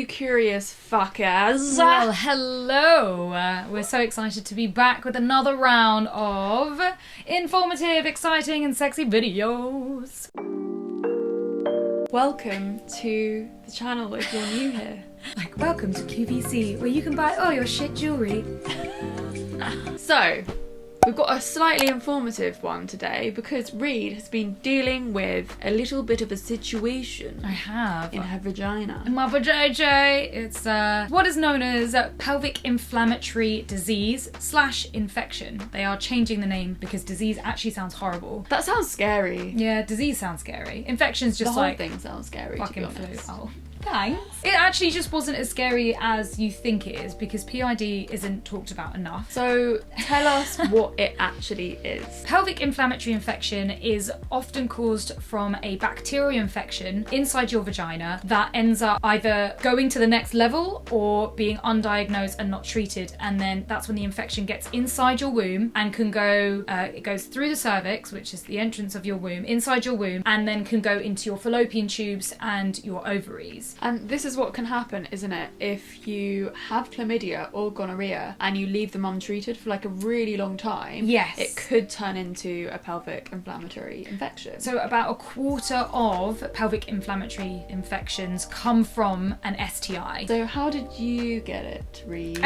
you curious fuckers? Well, hello. We're so excited to be back with another round of informative, exciting and sexy videos. Welcome to the channel if you're new here. Like, welcome to QVC, where you can buy all your shit jewellery. So, we've got a slightly informative one today because Reed has been dealing with a little bit of a situation. I have. In her vagina. In my vajayjay. It's what is known as pelvic inflammatory disease / infection. They are changing the name because disease actually sounds horrible. That sounds scary. Yeah, disease sounds scary. Infection's just the whole like thing sounds scary, fucking to be honest. flu. Oh. Thanks. It actually just wasn't as scary as you think it is because PID isn't talked about enough. So tell us what it actually is. Pelvic inflammatory infection is often caused from a bacterial infection inside your vagina that ends up either going to the next level or being undiagnosed and not treated, and then that's when the infection gets inside your womb and can go, it goes through the cervix, which is the entrance of your womb, inside your womb, and then can go into your fallopian tubes and your ovaries. And this is what can happen, isn't it? If you have chlamydia or gonorrhea and you leave them untreated for like a really long time, yes, it could turn into a pelvic inflammatory infection. So about a quarter of pelvic inflammatory infections come from an STI. So how did you get it, Reed?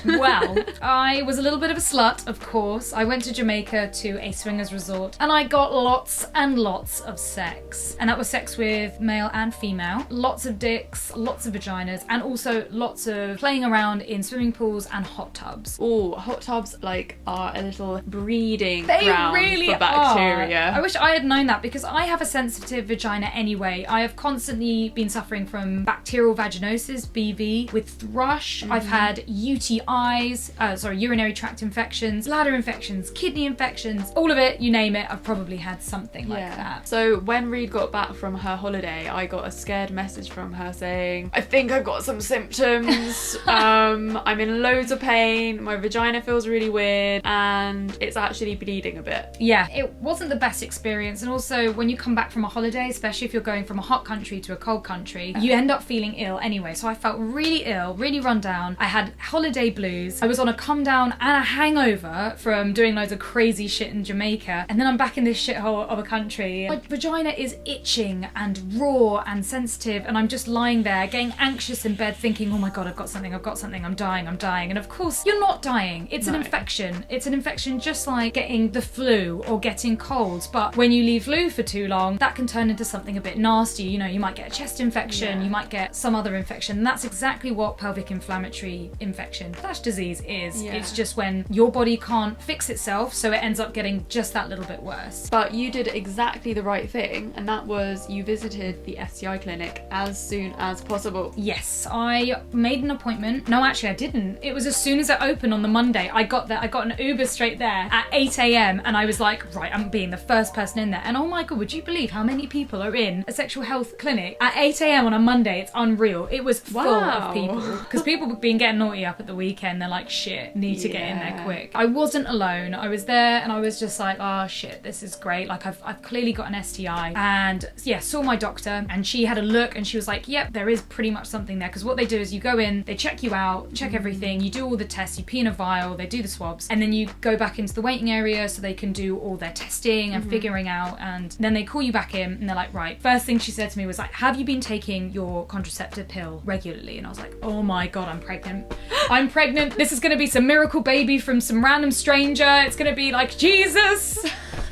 Well, I was a little bit of a slut, of course. I went to Jamaica to a swingers resort and I got lots and lots of sex. And that was sex with male and female. Lots of dicks, lots of vaginas, and also lots of playing around in swimming pools and hot tubs. Oh, hot tubs like are a little breeding They ground really for bacteria. Are. I wish I had known that because I have a sensitive vagina anyway. I have constantly been suffering from bacterial vaginosis, BV, with thrush. I've had UTIs, urinary tract infections, bladder infections, kidney infections, all of it, you name it, I've probably had something like that. So when Reed got back from her holiday, I got a scared message from her saying, I think I've got some symptoms, I'm in loads of pain, my vagina feels really weird, and it's actually bleeding a bit. Yeah, it wasn't the best experience, and also when you come back from a holiday, especially if you're going from a hot country to a cold country, you end up feeling ill anyway. So I felt really ill, really run down. I had holiday blues. I was on a come down and a hangover from doing loads of crazy shit in Jamaica, and then I'm back in this shithole of a country. My vagina is itching and raw and sensitive, and I'm just lying there getting anxious in bed thinking, oh my god, I've got something, I'm dying. And of course you're not dying. It's an infection. It's an infection just like getting the flu or getting colds, but when you leave flu for too long, that can turn into something a bit nasty. You know, you might get a chest infection, you might get some other infection, and that's exactly what pelvic inflammatory infection / disease is. It's just when your body can't fix itself, so it ends up getting just that little bit worse. But you did exactly the right thing, and that was you visited the STI clinic as soon as possible. Yes, I made an appointment. No, actually I didn't. It was as soon as it opened on the Monday. I got there, I got an Uber straight there at 8 a.m. and I was like, right, I'm being the first person in there. And oh my god, would you believe how many people are in a sexual health clinic at 8 a.m. on a Monday? It's unreal. It was full of people. Because people have been getting naughty up at the weekend. They're like, shit, need to get in there quick. I wasn't alone. I was there and I was just like, oh shit, this is great. Like I've clearly got an STI. And yeah, saw my doctor and she had a look and she was like, yep, there is pretty much something there. Because what they do is you go in, they check you out, check everything, you do all the tests, you pee in a vial, they do the swabs, and then you go back into the waiting area so they can do all their testing and figuring out, and then they call you back in and they're like, right, first thing she said to me was like, have you been taking your contraceptive pill regularly? And I was like, oh my god, I'm pregnant. I'm pregnant. This is going to be some miracle baby from some random stranger. It's going to be like Jesus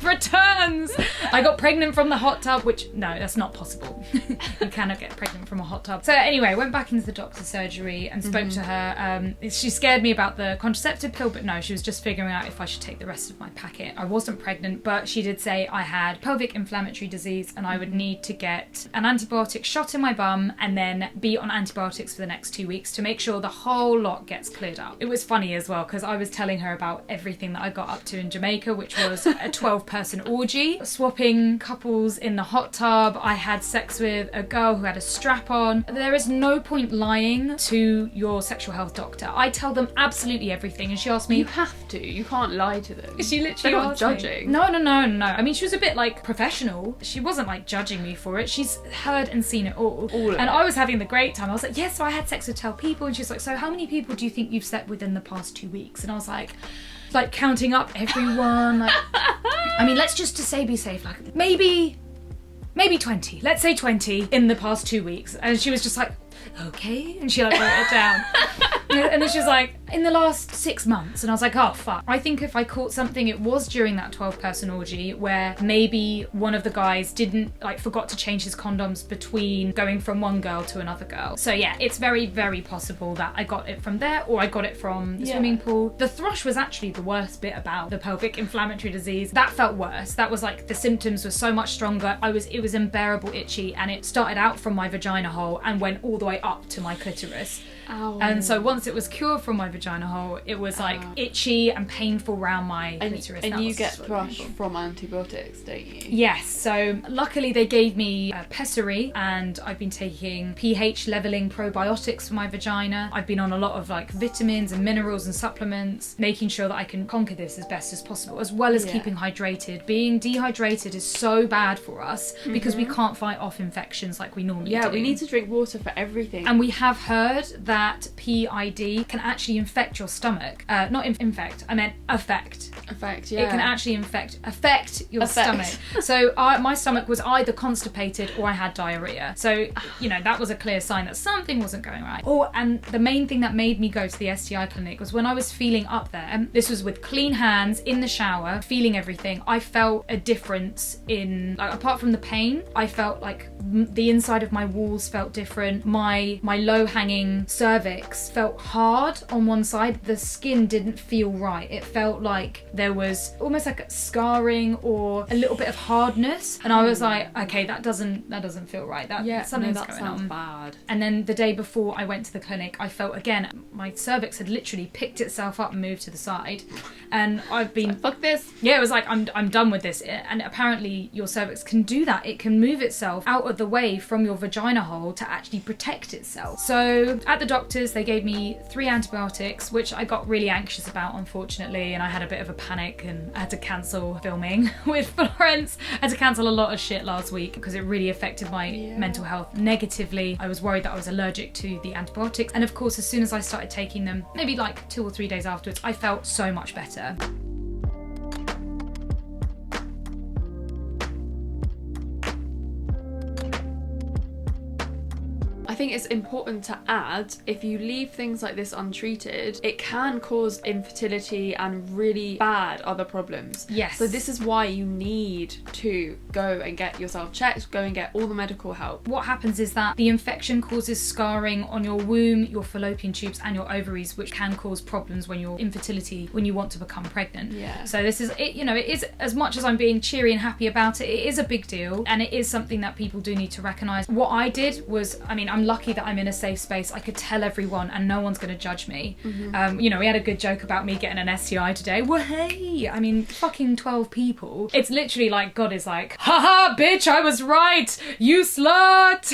returns. I got pregnant from the hot tub, which no, that's not possible. You cannot get pregnant from a hot tub. So anyway, went back into the doctor's surgery and spoke to her. She scared me about the contraceptive pill, but no, she was just figuring out if I should take the rest of my packet. I wasn't pregnant, but she did say I had pelvic inflammatory disease and I would need to get an antibiotic shot in my bum and then be on antibiotics for the next 2 weeks to make sure the whole lot gets cleared up. It was funny as well because I was telling her about everything that I got up to in Jamaica, which was a 12 12-person orgy, swapping couples in the hot tub. I had sex with a girl who had a strap on. There is no point lying to your sexual health doctor. I tell them absolutely everything, and she asked me... You have to. You can't lie to them. She literally They're not asked judging. me. No. I mean, she was a bit like professional. She wasn't like judging me for it. She's heard and seen it all. And I was having the great time. I was like, yes, so I had sex with 12 people. And she's like, so how many people do you think you've slept with in the past 2 weeks? And I was like counting up everyone. Like, I mean, let's just to say be safe. Like maybe 20. Let's say 20 in the past 2 weeks. And she was just like, okay, and she like wrote it down. And then she was like, in the last 6 months. And I was like, oh fuck. I think if I caught something, it was during that 12-person orgy where maybe one of the guys forgot to change his condoms between going from one girl to another girl. So yeah, it's very, very possible that I got it from there, or I got it from the swimming pool. The thrush was actually the worst bit about the pelvic inflammatory disease. That felt worse. That was like, the symptoms were so much stronger. It was unbearable itchy, and it started out from my vagina hole and went all the way up to my clitoris. Ow. And so once it was cured from my vagina hole, it was like itchy and painful around my clitoris. And you get thrush from antibiotics, don't you? Yes. So luckily they gave me pessary, and I've been taking pH leveling probiotics for my vagina. I've been on a lot of like vitamins and minerals and supplements, making sure that I can conquer this as best as possible, as well as keeping hydrated. Being dehydrated is so bad for us because we can't fight off infections like we normally do. Yeah, we need to drink water for everything. And we have heard that PID can actually infect your stomach. Not infect, I meant affect. Affect, yeah. It can actually affect your stomach. So my stomach was either constipated or I had diarrhea. So, that was a clear sign that something wasn't going right. And the main thing that made me go to the STI clinic was when I was feeling up there, this was with clean hands, in the shower, feeling everything, I felt a difference in, like, apart from the pain, I felt like the inside of my walls felt different. My low-hanging cervix felt hard on one side. The skin didn't feel right. It felt like there was almost like scarring or a little bit of hardness, and I was like, okay, that doesn't feel right. Something's going on. Bad. And then the day before I went to the clinic, I felt again my cervix had literally picked itself up and moved to the side, and I've been fuck this. Yeah, it was like I'm done with this. And apparently your cervix can do that. It can move itself out of the way from your vagina hole to actually protect itself. So at the doctors, they gave me 3 antibiotics, which I got really anxious about, unfortunately, and I had a bit of a panic and I had to cancel filming with Florence. I had to cancel a lot of shit last week because it really affected my mental health negatively. I was worried that I was allergic to the antibiotics, and of course as soon as I started taking them, maybe like 2 or 3 days afterwards, I felt so much better. I think it's important to add, if you leave things like this untreated, it can cause infertility and really bad other problems. Yes. So this is why you need to go and get yourself checked, go and get all the medical help. What happens is that the infection causes scarring on your womb, your fallopian tubes and your ovaries, which can cause problems when you're infertility, when you want to become pregnant. Yeah. So this is, it is, as much as I'm being cheery and happy about it, it is a big deal, and it is something that people do need to recognise. What I did was, I'm lucky that I'm in a safe space. I could tell everyone and no one's going to judge me. We had a good joke about me getting an STI today. Well, hey, fucking 12 people. It's literally like God is like, haha, bitch, I was right, you slut.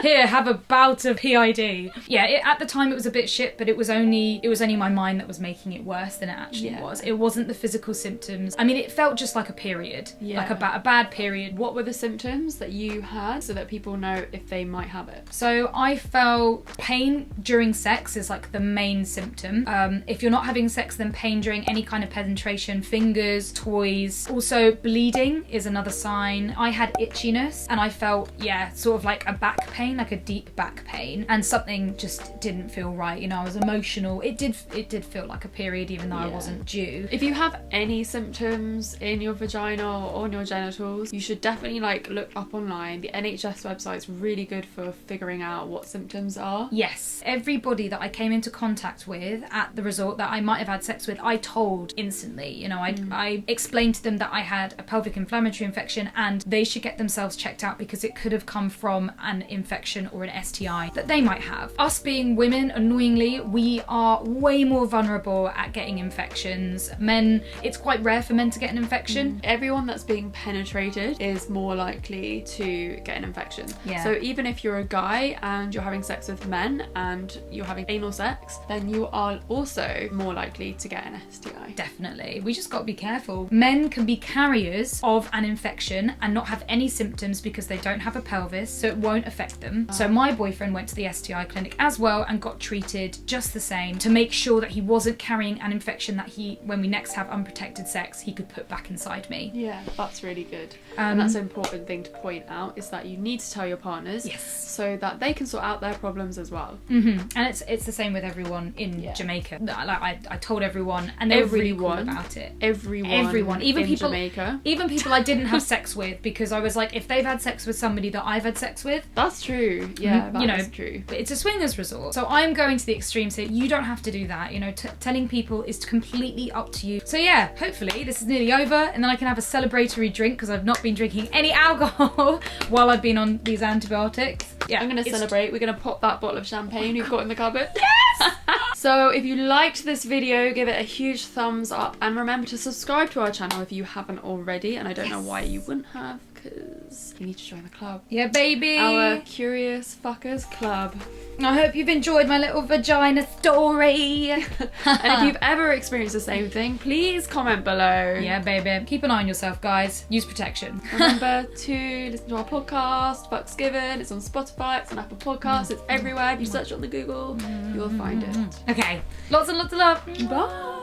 Here, have a bout of PID. Yeah, at the time it was a bit shit, but it was only my mind that was making it worse than it actually was. It wasn't the physical symptoms. It felt just like a period, like a bad period. What were the symptoms that you had so that people know if they might have it? So I felt pain during sex is like the main symptom. If you're not having sex, then pain during any kind of penetration, fingers, toys. Also bleeding is another sign. I had itchiness and I felt, sort of like a back pain, like a deep back pain, and something just didn't feel right. I was emotional. It did feel like a period even though I wasn't due. If you have any symptoms in your vagina or on your genitals, you should definitely look up online. The NHS website's really good for figuring out what symptoms are? Yes. Everybody that I came into contact with at the resort that I might have had sex with, I told instantly. You know, I explained to them that I had a pelvic inflammatory infection and they should get themselves checked out because it could have come from an infection or an STI that they might have. Us being women, annoyingly, we are way more vulnerable at getting infections. Men, it's quite rare for men to get an infection. Everyone that's being penetrated is more likely to get an infection. Yeah. So even if you're a guy and you're having sex with men and you're having anal sex, then you are also more likely to get an STI. Definitely. We just got to be careful. Men can be carriers of an infection and not have any symptoms because they don't have a pelvis, so it won't affect them. So my boyfriend went to the STI clinic as well and got treated just the same to make sure that he wasn't carrying an infection that when we next have unprotected sex, he could put back inside me. Yeah, that's really good. And that's an important thing to point out, is that you need to tell your partners, yes, so that they can sort out their problems as well. And it's the same with everyone in Jamaica. Like I told everyone, and they were really cool about it. Everyone, even in people, Jamaica. even people I didn't have sex with, because I was like, if they've had sex with somebody that I've had sex with, that's true. Yeah, that is true. But it's a swingers resort, so I'm going to the extreme. So you don't have to do that. You know, telling people is completely up to you. So yeah, hopefully this is nearly over, and then I can have a celebratory drink because I've not been drinking any alcohol while I've been on these antibiotics. Yeah, I'm going to celebrate. We're going to pop that bottle of champagne you've got in the cupboard. Yes! So if you liked this video, give it a huge thumbs up, and remember to subscribe to our channel if you haven't already, and I don't know why you wouldn't have, because you need to join the club. Yeah, baby. Our Curious Fuckers Club. I hope you've enjoyed my little vagina story. And if you've ever experienced the same thing, please comment below. Yeah, baby. Keep an eye on yourself, guys. Use protection. Remember to listen to our podcast, Fuck's Given. It's on Spotify, it's on Apple Podcasts, it's everywhere. If you search on the Google, you'll find it. Okay. Lots and lots of love. Bye.